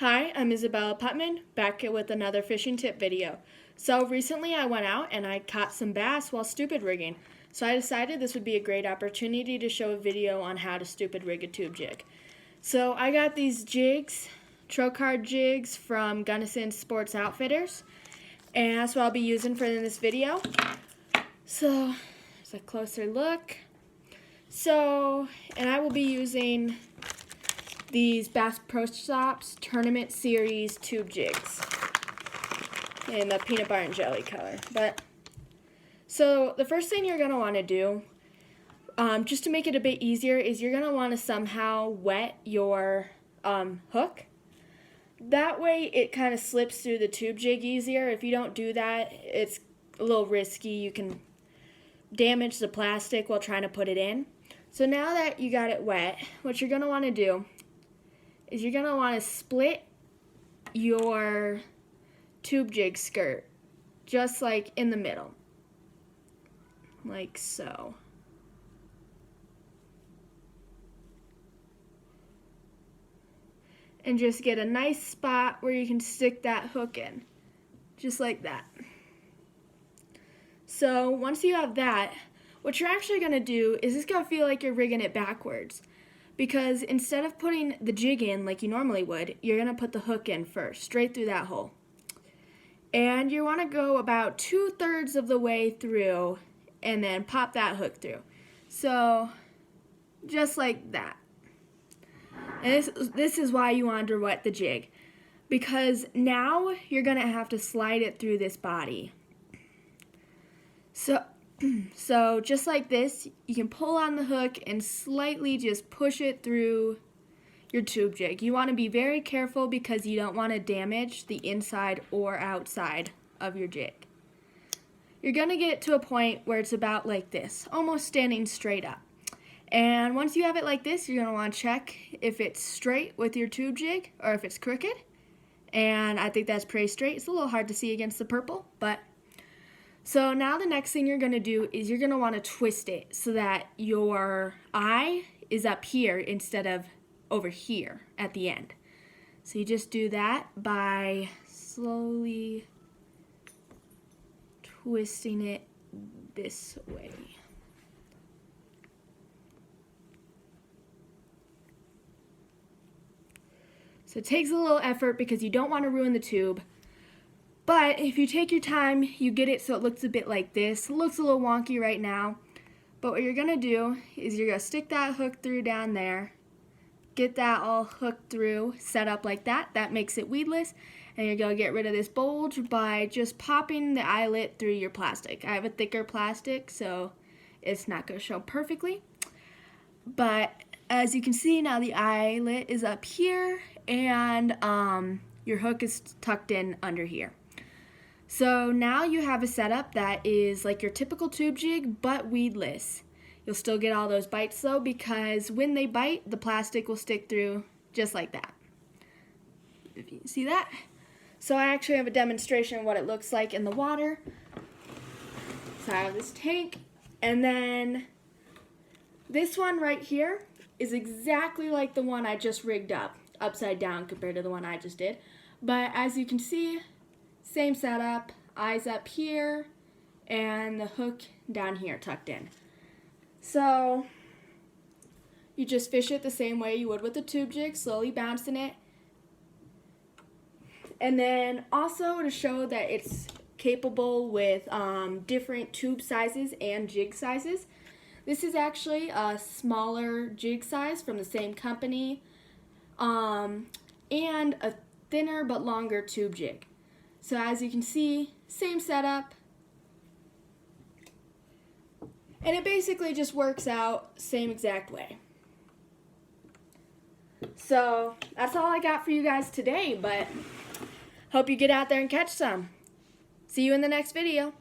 Hi, I'm Isabella Putman, back with another fishing tip video. So recently I went out and I caught some bass while stupid rigging. So I decided this would be a great opportunity to show a video on how to stupid rig a tube jig. So I got these jigs, Trocard jigs from Gunnison Sports Outfitters, and that's what I'll be using for this video. So it's a closer look. And I will be using these Bass Pro Shops Tournament Series tube jigs in the peanut butter and jelly color. So the first thing you're going to want to do, just to make it a bit easier, is you're going to want to somehow wet your hook. That way it kind of slips through the tube jig easier. If you don't do that, it's a little risky. You can damage the plastic while trying to put it in. So now that you got it wet, what you're going to want to do is you're going to want to split your tube jig skirt just like in the middle, like so. And just get a nice spot where you can stick that hook in, just like that. So once you have that, what you're actually going to do is it's going to feel like you're rigging it backwards. Because instead of putting the jig in like you normally would, you're going to put the hook in first, straight through that hole. And you want to go about 2/3 of the way through and then pop that hook through. So, just like that. And this is why you want to wet the jig. Because now you're going to have to slide it through this body. So just like this, you can pull on the hook and slightly just push it through your tube jig. You want to be very careful because you don't want to damage the inside or outside of your jig. You're going to get to a point where it's about like this, almost standing straight up. And once you have it like this, you're going to want to check if it's straight with your tube jig or if it's crooked. And I think that's pretty straight. It's a little hard to see against the purple, but so now the next thing you're going to do is you're going to want to twist it so that your eye is up here instead of over here at the end. So you just do that by slowly twisting it this way. So it takes a little effort because you don't want to ruin the tube. But if you take your time, you get it so it looks a bit like this. It looks a little wonky right now. But what you're going to do is you're going to stick that hook through down there. Get that all hooked through, set up like that. That makes it weedless. And you're going to get rid of this bulge by just popping the eyelet through your plastic. I have a thicker plastic, so it's not going to show perfectly. But as you can see, now the eyelet is up here and your hook is tucked in under here. So now you have a setup that is like your typical tube jig, but weedless. You'll still get all those bites though, because when they bite, the plastic will stick through just like that. If you see that. So I actually have a demonstration of what it looks like in the water. So I have this tank, and then this one right here is exactly like the one I just rigged up, upside down compared to the one I just did. But as you can see, same setup, eyes up here, and the hook down here tucked in. So you just fish it the same way you would with the tube jig, slowly bouncing it. And then also to show that it's capable with different tube sizes and jig sizes, this is actually a smaller jig size from the same company and a thinner but longer tube jig. So as you can see, same setup, and it basically just works out same exact way. So that's all I got for you guys today, but hope you get out there and catch some. See you in the next video.